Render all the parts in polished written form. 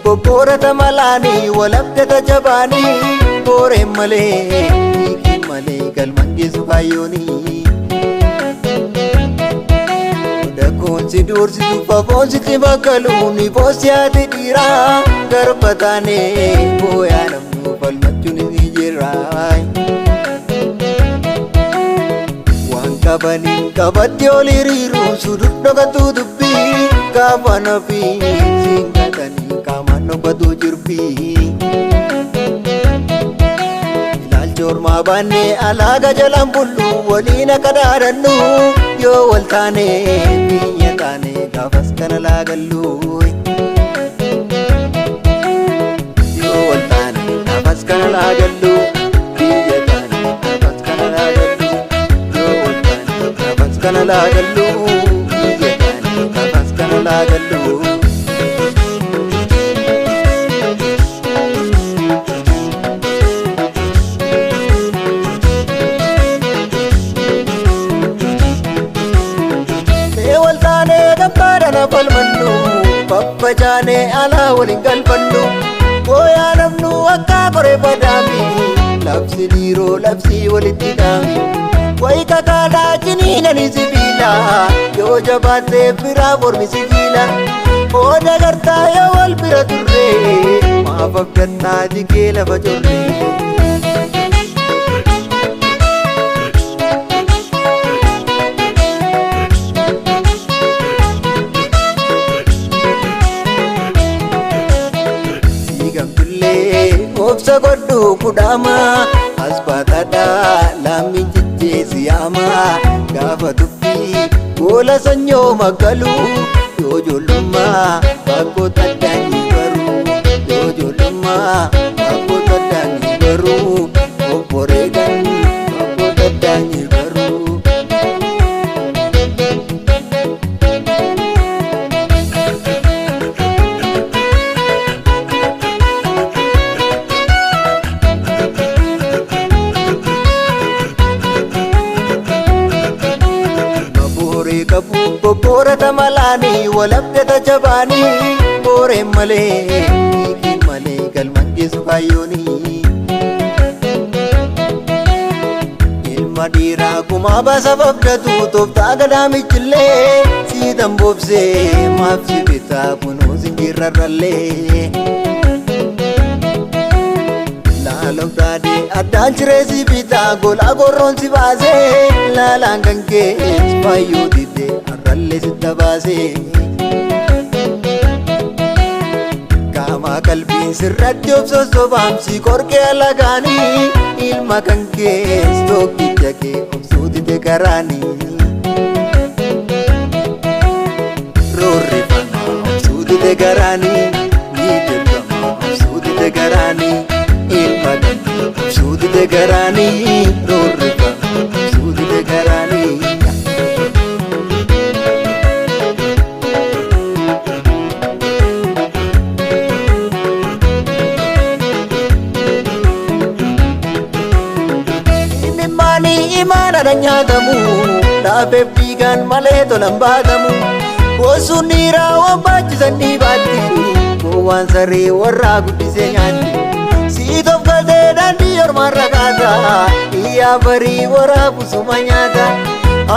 bobboorata malaanii walabdata jabaanii booreen malee hiikiin malee galman geessu kaayyoonii dakoonsi duursitu fafoonsitti bakkaluuni boosiyaati dhiiraa garba taanee booyaa namnu falmachuun ni jirraa waan qabaniin qabatti ol hiriiru sudut dhokatu dubbii gaafa nafii siingatanii qaamaan dhokatu jirbii ilaalcha ormaa baannee alaaga jalaan bullu waliin akka dhaadannu yoo wal taane biyya taane gaafas kana laagallu yoo wal taane gaafas kana laagallu biyya taane gaafas kana laagallu yoo wal taane gaafas kana laagallu biyya taane gaafas kana laagallu. falmannu babbajaane alaa waliin galfannu booyaa namnu akka koree fadaami labsi dhiiroo labsi walitti dhaami wayi kakaadaa jiniinani sibiila yoo jabaattee biraa mormi sibiila hooda gartaa yoo wal bira turre maaf abdannaa jigee lafa jorre obsa godhu kudhaama asbaatadha laammi jijjeesiyaama gaafa dubbii goola sanyoo maggalu yoo ijoollummaa bakkoota addaanii baruu yoo ijoollummaa bakkoota addaanii baruu obboreegan bakkoota addaanii baruu. bobboorata malaanii walabdata jabaanii booreen malee hiikiin malee galman geessu kaayyoonii ilma dhiiraa kumaa baasa babdatu tooftaa gadaamichillee siidan boobsee maaf si bitaa kunuu sinjirrarrallee laalofdaadee addaan ciree si bitaa golaa gorroon si baasee laalaan kan kees fayyuu didee arrallee sitta baasee qaamaa qalbiin sirratti obsosobaamsi qorqee alagaanii ilma kan kees tokkicha kee obsuutite garaanii roorrifamaa obsuutite garaanii miidhagfamaa obsuutite garaanii ilma kan obsuutite garaanii roorrifamaa obsuutite garaanii. Imaanadha nyaatamu dhaabbeef dhiigaan malee tolan baatamu boosuun dhiiraa waan baachisan dhiibaatti gowwaan saree warraa guddisee nyaatti siitoof galtee daandii ormaan rakaata iyyaa barii waraabusuma nyaata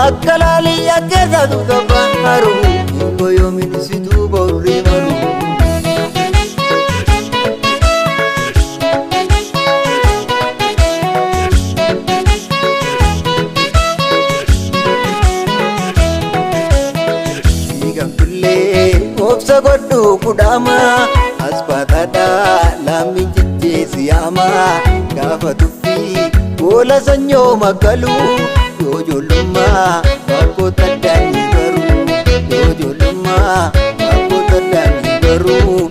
akka laalii akkeessaatu tabbaan haru hingo yoomin situu borrii maru. obsa godhu kudhaama asbaatadha laammi jijjeesiyaama gaafa dubbii goola sanyoo maggalu yoo ijoollummaa bakkoota addaanii baruu yoo ijoollummaa bakkoota addaanii baruu